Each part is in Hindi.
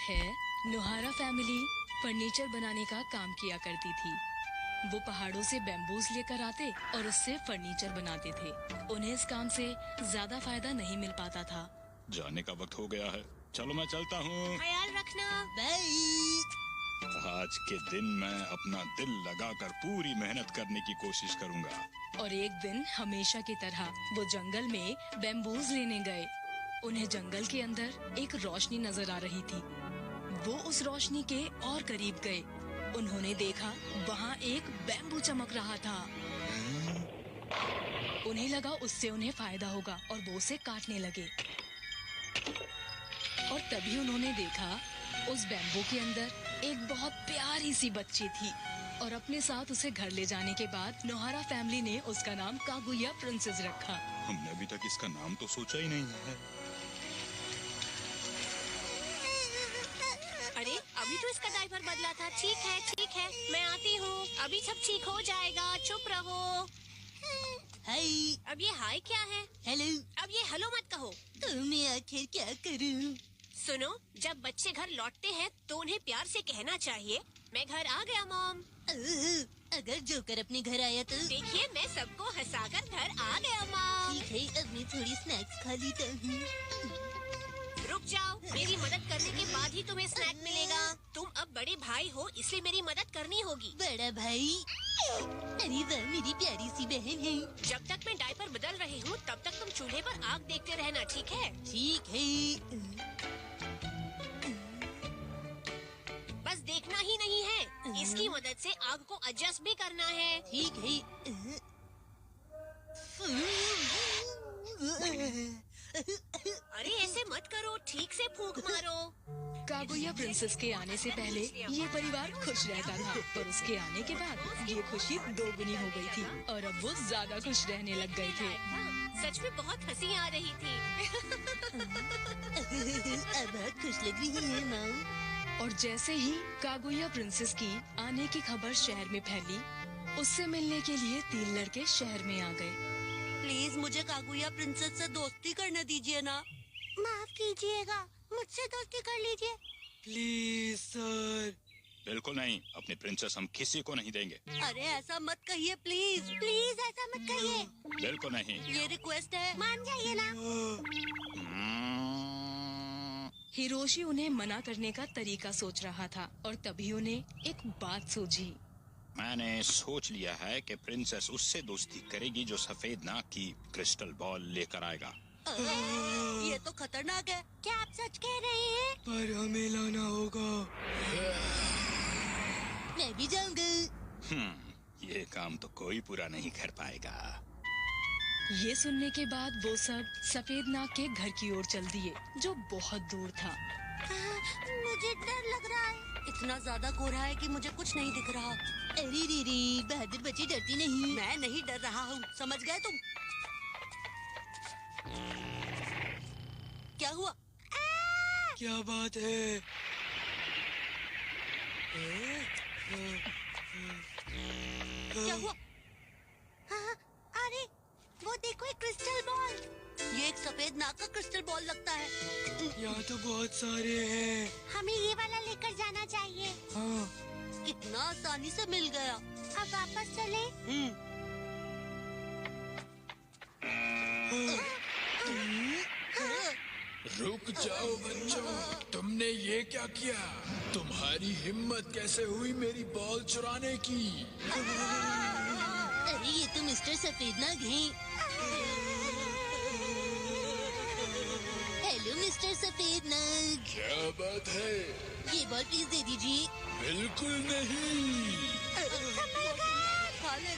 है, नोहारा फैमिली फर्नीचर बनाने का काम किया करती थी। वो पहाड़ों से बैम्बूज लेकर आते और उससे फर्नीचर बनाते थे। उन्हें इस काम से ज्यादा फायदा नहीं मिल पाता था। जाने का वक्त हो गया है, चलो मैं चलता हूँ। ख्याल रखना, बाय। आज के दिन मैं अपना दिल लगाकर पूरी मेहनत करने की कोशिश करूँगा। और एक दिन हमेशा की तरह वो जंगल में बैम्बूज लेने गए। उन्हें जंगल के अंदर एक रोशनी नजर आ रही थी। वो उस रोशनी के और करीब गए। उन्होंने देखा वहाँ एक बैम्बू चमक रहा था। उन्हें लगा उससे उन्हें फायदा होगा और वो उसे काटने लगे। और तभी उन्होंने देखा उस बैम्बू के अंदर एक बहुत प्यारी सी बच्ची थी। और अपने साथ उसे घर ले जाने के बाद नोहारा फैमिली ने उसका नाम कागुया प्रिंसेस रखा। हमने अभी तक इसका नाम तो सोचा ही नहीं है। अरे अभी तो इसका डायपर बदला था। ठीक है, मैं आती हूँ। अभी सब ठीक हो जाएगा, चुप रहो। हाय। अब ये हाय क्या है? हेलो। अब ये हेलो मत कहो। तो मैं आखिर क्या करूँ? सुनो, जब बच्चे घर लौटते हैं तो उन्हें प्यार से कहना चाहिए, मैं घर आ गया मॉम। अगर जोकर अपने घर आया तो? देखिए, मैं सबको हंसाकर घर आ गया मॉम। ठीक है, अब मैं थोड़ी स्नैक्स खा लेता हूँ। रुक जाओ, मेरी मदद करने के बाद ही तुम्हें स्नैक मिलेगा। तुम अब बड़े भाई हो, इसलिए मेरी मदद करनी होगी। बड़ा भाई? अरे वाह, मेरी प्यारी सी बहन है। जब तक मैं डायपर बदल रही हूँ तब तक तुम चूल्हे पर आग देखते रहना, ठीक है? ठीक है। बस देखना ही नहीं है, इसकी मदद से आग को एडजस्ट भी करना है। ठीक है। अरे ऐसे मत करो, ठीक से फूंक मारो। कागुया प्रिंसेस के आने से पहले ये परिवार खुश रहता था, पर उसके आने के बाद ये खुशी दोगुनी हो गई थी और अब वो ज्यादा खुश रहने लग गए थे। सच में बहुत हंसी आ रही थी। अब बहुत खुश लग रही है माँ। और जैसे ही कागुया प्रिंसेस की आने की खबर शहर में फैली, उससे मिलने के लिए 3 लड़के शहर में आ गए। प्लीज मुझे कागुया प्रिंसेस से दोस्ती करने दीजिए ना। माफ कीजिएगा, मुझसे दोस्ती कर लीजिए। Please sir. बिल्कुल नहीं, अपनी प्रिंसेस हम किसी को नहीं देंगे। अरे ऐसा मत कहिए प्लीज। प्लीज ऐसा मत कहिए। बिल्कुल नहीं। ये रिक्वेस्ट है, मान जाइए ना। हिरोशी उन्हें मना करने का तरीका सोच रहा था और तभी उन्हें एक बात सूझी। मैंने सोच लिया है कि प्रिंसेस उससे दोस्ती करेगी जो सफेद नाक की क्रिस्टल बॉल लेकर आएगा। ये तो खतरनाक है। क्या आप सच कह रहे हैं? पर हमें लाना होगा। मैं भी जाऊंगा। ये काम तो कोई पूरा नहीं कर पाएगा। ये सुनने के बाद वो सब सफेद नाग के घर की ओर चल दिए, जो बहुत दूर था। मुझे डर लग रहा है। इतना ज्यादा कोहरा है कि मुझे कुछ नहीं दिख रहा। अरे रे, बहादुर बच्ची डरती नहीं। मैं नहीं डर रहा हूँ, समझ गए तुम? क्या हुआ? क्या बात है? क्या हुआ? अरे वो देखो, एक क्रिस्टल बॉल। ये एक सफेद नाग का क्रिस्टल बॉल लगता है। यहाँ तो बहुत सारे हैं। हमें ये वाला लेकर जाना चाहिए। हाँ। इतना आसानी से मिल गया। अब वापस चले। रुक जाओ बच्चों, तुमने ये क्या किया? तुम्हारी हिम्मत कैसे हुई मेरी बॉल चुराने की? अरे ये तो मिस्टर सफेद नाग हैं। हेलो मिस्टर सफेद नाग। क्या बात है? ये बॉल प्लीज दे दीजिए। बिल्कुल नहीं।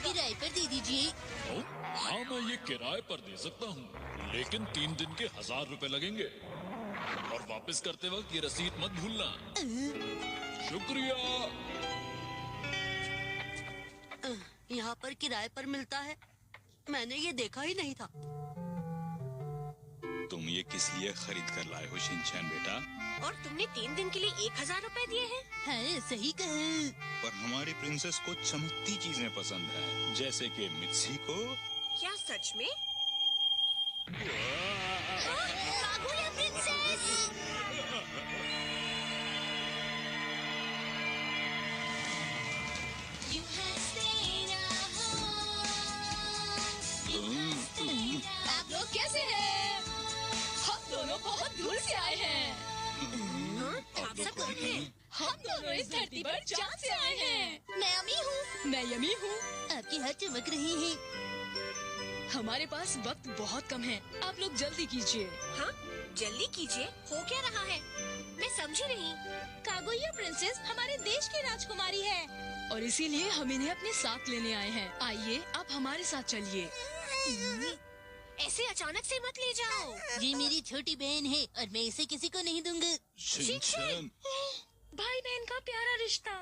किराए पर दे दीजिए। हाँ, मैं ये किराए पर दे सकता हूँ, लेकिन 3 दिन के 1000 रुपए लगेंगे। और वापस करते वक्त ये रसीद मत भूलना। शुक्रिया। यहाँ पर किराए पर मिलता है? मैंने ये देखा ही नहीं था। तुम ये किस लिए खरीद कर लाए हो शिनचैन बेटा? और तुमने 3 दिन के लिए 1000 रुपए दिए हैं? हाँ, सही कहा। पर हमारी प्रिंसेस को चमकती चीजें पसंद है, जैसे कि मित्सी को। क्या सच में? Kaguya princess! आप लोग कैसे हैं? हम दोनों बहुत दूर से आए हैं। आप सब कौन है? हम दोनों इस धरती पर चांद से आए हैं। मैं अमी हूँ। मैं यमी हूँ। आपके हाथ चमक रहे हैं। हमारे पास वक्त बहुत कम है, आप लोग जल्दी कीजिए। हाँ, जल्दी कीजिए। हो क्या रहा है? मैं समझी नहीं। कागुया प्रिंसेस हमारे देश की राजकुमारी है और इसीलिए हम इन्हें अपने साथ लेने आए हैं। आइए, आप हमारे साथ चलिए। ऐसे अचानक से मत ले जाओ। ये मेरी छोटी बहन है और मैं इसे किसी को नहीं दूंगा। शिनचैन, भाई बहन का प्यारा रिश्ता।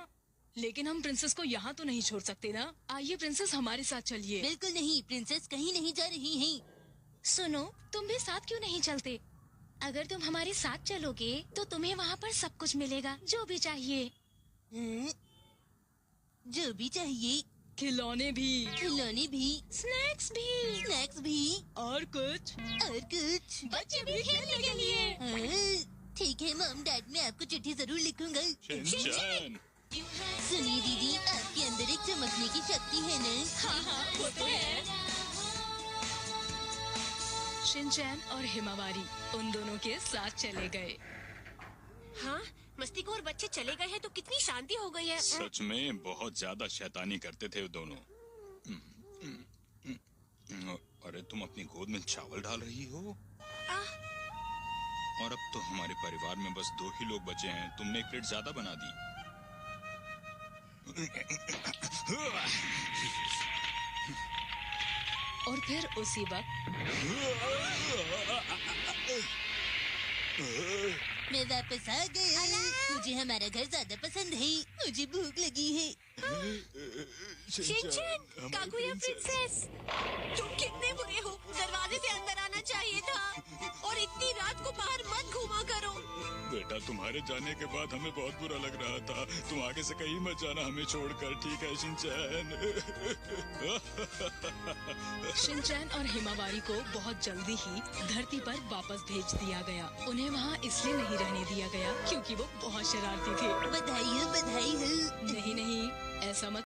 लेकिन हम प्रिंसेस को यहाँ तो नहीं छोड़ सकते ना। आइए प्रिंसेस, हमारे साथ चलिए। बिल्कुल नहीं, प्रिंसेस कहीं नहीं जा रही हैं। सुनो, तुम भी साथ क्यों नहीं चलते? अगर तुम हमारे साथ चलोगे तो तुम्हें वहाँ पर सब कुछ मिलेगा, जो भी चाहिए। जो भी चाहिए, खिलौने भी, खिलौने भी, स्नैक्स भी, स्नैक्स भी और कुछ और कुछ। बच्चे भी खेलने के लिए। हाँ, ठीक है मॉम डैड, मैं आपको चिट्ठी जरूर लिखूंगा। शिनचैन, सुनिए दीदी, आपके अंदर एक चमकने की शक्ति है ना? हाँ हाँ, वो तो है। शिनचैन और हिमावारी उन दोनों के साथ चले गए। हाँ, मस्तीखोर बच्चे चले गए हैं तो कितनी शांति हो गई है। सच में बहुत ज्यादा शैतानी करते थे वो दोनों। अरे तुम अपनी गोद में चावल डाल रही हो? और अब तो हमारे परिवार में बस 2 ही लोग बचे हैं। तुमने एक प्लेट ज्यादा बना दी। और फिर उसी वक्त मैं वापस आ गया। मुझे हमारा घर ज्यादा पसंद है। मुझे भूख लगी है। शिनचैन, कागुया प्रिंसेस, तुम कितने बुरे हो। दरवाजे से अंदर आना चाहिए था और इतनी रात को बाहर मत घूमा करो। बेटा, तुम्हारे जाने के बाद हमें बहुत बुरा लग रहा था। तुम आगे से कहीं मत जाना हमें छोड़कर, ठीक है शिनचैन? शिनचैन और हिमावारी को बहुत जल्दी ही धरती पर वापस भेज दिया गया। उन्हें वहाँ इसलिए नहीं रहने दिया गया क्योंकि वो बहुत शरारती थे। बधाई हो, बधाई हो। नहीं नहीं, ऐसा मत